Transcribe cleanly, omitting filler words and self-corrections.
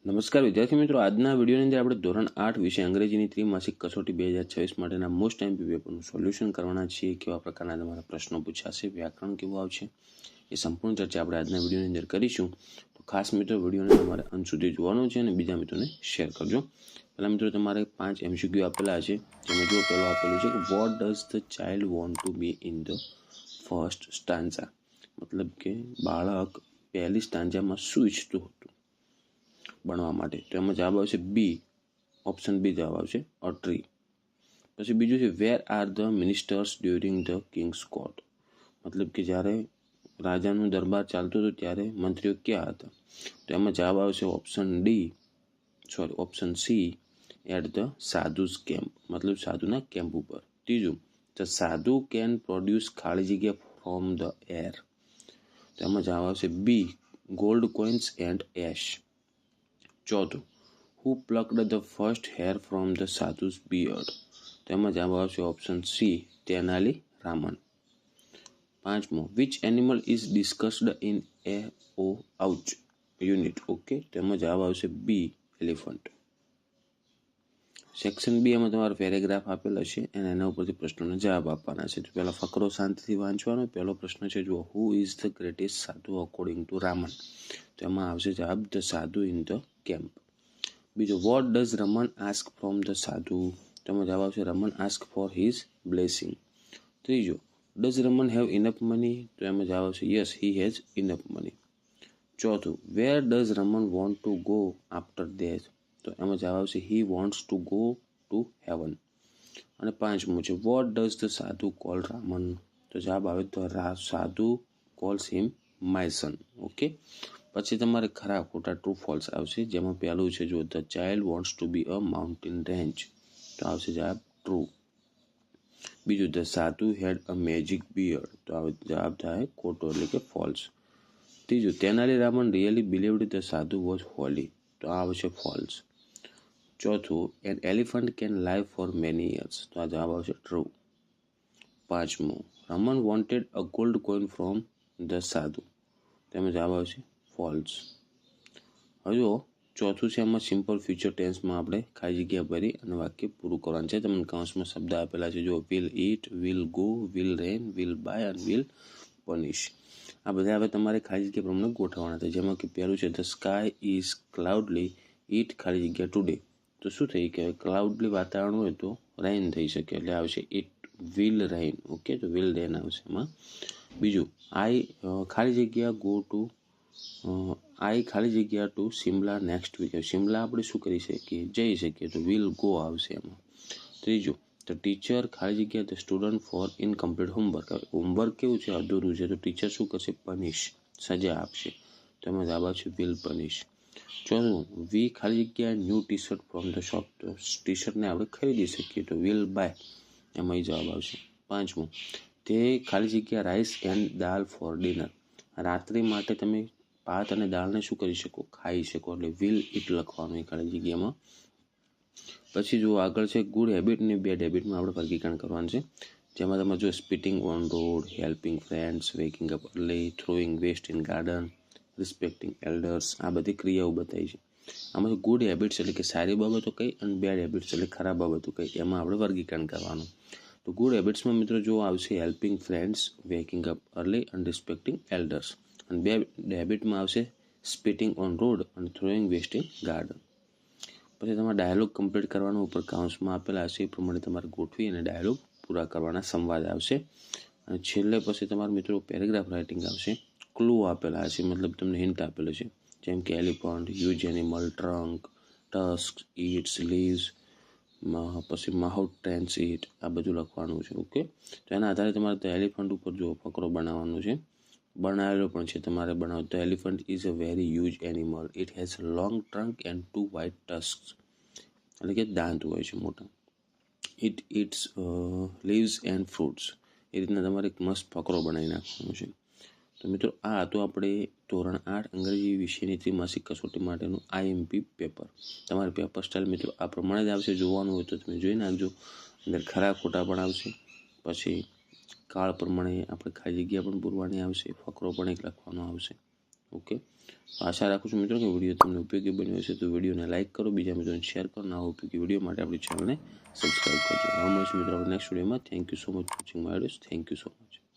નમસ્કાર વિદ્યાર્થી મિત્રો, આજના વિડીયોની અંદર આપણે ધોરણ 8 વિષય અંગ્રેજીની ત્રિમાસિક કસોટી 2026 માટેના મોસ્ટ એમપી પેપરનું સોલ્યુશન કરવાના છીએ. કેવા પ્રકારના તમારા પ્રશ્નો પૂછાશે, વ્યાકરણ કેવું આવશે, એ સંપૂર્ણ ચર્ચા આપણે આજના વિડીયોની અંદર કરીશું. તો ખાસ મિત્રો વિડીયોને તમારે અંત સુધી જોવાનું છે અને બીજા મિત્રોને શેર કરજો. પહેલાં મિત્રો તમારે 5 MCQ આપેલા છે, જેમાં જો પહેલો આપેલું છે કે vote does the child want to B in the first stanza, મતલબ કે બાળક પહેલી સ્ટાન્ઝામાં શું ઈચ્છતું હતું બનવા માટે. તો એમાં જવાબ આવશે બી, ઓપ્શન બી જવાબ આવશે, અ ટ્રી. પછી બીજું છે where are the ministers during the king's court, મતલબ કે જ્યારે રાજાનું દરબાર ચાલતું હતું ત્યારે મંત્રીઓ ક્યાં હતા. તો એમાં જવાબ આવશે option C, at the sadhus camp, મતલબ સાધુના કેમ્પ ઉપર. ત્રીજું, ધ સાધુ કેન પ્રોડ્યુસ ખાલી જગ્યા ફ્રોમ ધ એર. તો એમાં જવાબ આવશે B, gold coins and ash. ચોથું, who plucked the first hair from the sadhu's beard. તો એમાં જવાબ આવશે ઓપ્શન સી, તેનાલી રામન. પાંચમું, which animal is discussed in a O ouch unit. Okay, તો એમાં જવાબ આવશે બી, એલિફન્ટ. સેક્શન બી એમાં તમારો પેરેગ્રાફ આપેલો છે અને એના ઉપરથી પ્રશ્નોનો જવાબ આપવાના છે. તો પહેલાં ફકરો શાંતિથી વાંચવાનો. પહેલો પ્રશ્ન છે જુઓ, who is the greatest sadhu according to Raman. તો એમાં આવશે જવાબ the sadhu in the camp. બીજો, what does Raman ask from the sadhu. તો એમાં જવાબ આવશે Raman ask for his blessing. ત્રીજો, does Raman have enough money. તો એમાં જવાબ આવશે yes, he has enough money. ચોથું, where does Raman want to go after death. તો એમાં જવાબ આવશે he wants to go to heaven. અને પાંચમું છે what does the sadhu call Raman. તો જવાબ આવે તો sadhu calls him my son. Okay, પછી તમારે ખરા ખોટા ટ્રુ ફોલ્સ આવશે, જેમાં પહેલું છે જો the child wants to be a mountain range. તો આવશે જવાબ ટ્રુ. બીજું, ધ સાધુ હેડ અ મેજિક બિયર્ડ. તો જવાબ થાય ખોટો, એટલે કે ફોલ્સ. ત્રીજું, Tenali Raman really believed the સાધુ વોઝ હોલી. તો આ આવશે ફોલ્સ. ચોથું, an elephant can live for many years. તો આ જવાબ આવશે ટ્રુ. પાંચમું, Raman wanted a gold coin from the સાધુ. તેમાં જવાબ આવશે ફોલ્સ. હવે ચોથું છે એમાં સિમ્પલ ફ્યુચર ટેન્સમાં આપણે ખાલી જગ્યા ભરી અને વાક્ય પૂરું કરવાનું છે. તમને કૌંસમાં શબ્દ આપેલા છે જો will it, will go, will rain, will buy અને વિલ પનિશ. આ બધા હવે તમારે ખાલી જગ્યા પ્રમાણે ગોઠવવાના છે. જેમાં કે પહેલું છે ધ સ્કાય ઇઝ ક્લાઉડલી, ઇટ ખાલી જગ્યા ટુડે. તો શું થઈ કે ક્લાઉડલી વાતાવરણ હોય તો રેઇન થઈ શકે, એટલે આવશે ઇટ વિલ રેઇન. ઓકે, તો વિલ રેઇન આવશે એમાં. બીજું, આઈ ખાલી જગ્યા ગો ટુ આઈ ખાલી જગ્યા to Shimla next week. Shimla આપણે શું કરી શકીએ, જઈ શકીએ, તો વિલ ગો આવશે એમાં. ત્રીજું, ધ ટીચર ખાલી જગ્યા the student for incomplete homework. Homework કેવું છે, અધૂરું છે, તો ટીચર શું કરશે, પનિશ, સજા આપશે. તો એમાં જવાબ આવશે વિલ પનિશ. ચોથું, વી ખાલી જગ્યા new T shirt from the shop. તો ટી શર્ટને આપણે ખરીદી શકીએ, તો વિલ બાય, એમાં જવાબ આવશે. પાંચમું, તે ખાલી જગ્યા rice and dal for dinner. રાત્રિ માટે તમે ભાત અને દાળને શું કરી શકો, ખાઈ શકો, એટલે વિલ ઇટ લખવાનું એ ખાલી જગ્યામાં. પછી જો આગળ છે ગુડ હેબિટ અને બેડ હેબિટમાં આપણે વર્ગીકરણ કરવાનું છે. જેમાં તમે જો spitting on road, helping friends, waking up early, throwing waste in garden, respecting elders, આ બધી ક્રિયાઓ બતાવી છે. આમાં ગુડ હેબિટ્સ એટલે કે સારી બાબતો કઈ અને બેડ હેબિટ્સ એટલે ખરાબ બાબતો કઈ, એમાં આપણે વર્ગીકરણ કરવાનું. તો ગુડ હેબિટ્સમાં મિત્રો જો આવશે helping friends, waking up early અને રિસ્પેક્ટિંગ એલ્ડર્સ. અને બેડ હેબિટમાં આવશે સ્પીટિંગ ઓન રોડ અને થ્રોઈંગ વેસ્ટ ઇન ગાર્ડન. પછી તમારે ડાયલોગ કમ્પ્લીટ કરવાનો, ઉપર કાઉન્સમાં આપેલા હશે એ પ્રમાણે તમારે ગોઠવી અને ડાયલોગ પૂરા કરવાના, સંવાદ આવશે. અને છેલ્લે પછી તમારા મિત્રો પેરેગ્રાફ રાઇટિંગ આવશે. ક્લુ આપેલા હશે, મતલબ તમને હિન્ટ આપેલો છે, જેમ કે elephant, huge animal, trunk, tusk, eats, leaves, પછી માઉથ ટેન્સ ઇટ, આ બધું લખવાનું છે. ઓકે, તો એના આધારે તમારે એલિફન્ટ ઉપર જો ફકરો બનાવવાનો છે, બનાવેલો પણ છે તમારે બનાવો. તો elephant is a very huge animal, it has a long trunk and 2 white tusk, એટલે કે દાંત હોય છે મોટા. It eats leaves and fruits. એ રીતના તમારે એક મસ્ત ફકરો બનાવી નાખવાનો છે. તો મિત્રો આ હતું આપણે ધોરણ 8 અંગ્રેજી વિષયની ત્રિમાસિક કસોટી માટેનું IMP પેપર. તમારે પેપર સ્ટાઇલ મિત્રો આ પ્રમાણે જ આવશે. જોવાનું હોય તો તમે જોઈ નાખજો. અંદર ખરા ખોટા પણ આવશે, પછી કાળ પ્રમાણે આપણે ખાલી જગ્યા પણ પૂરવાની આવશે, ફકરો પણ એક લખવાનો આવશે. ઓકે, આશા રાખું છું મિત્રો કે વિડીયો તમને ઉપયોગી બન્યો હશે. તો વિડીયોને લાઇક કરો, બીજા મિત્રોને શેર કરો. નવા ઉપયોગી વિડીયો માટે આપણી ચેનલને સબસ્ક્રાઈબ કરજો. હવે મળીશું મિત્રો આપણે નેક્સ્ટ વિડીયોમાં. Thank you so much for watching my videos. Thank you so much.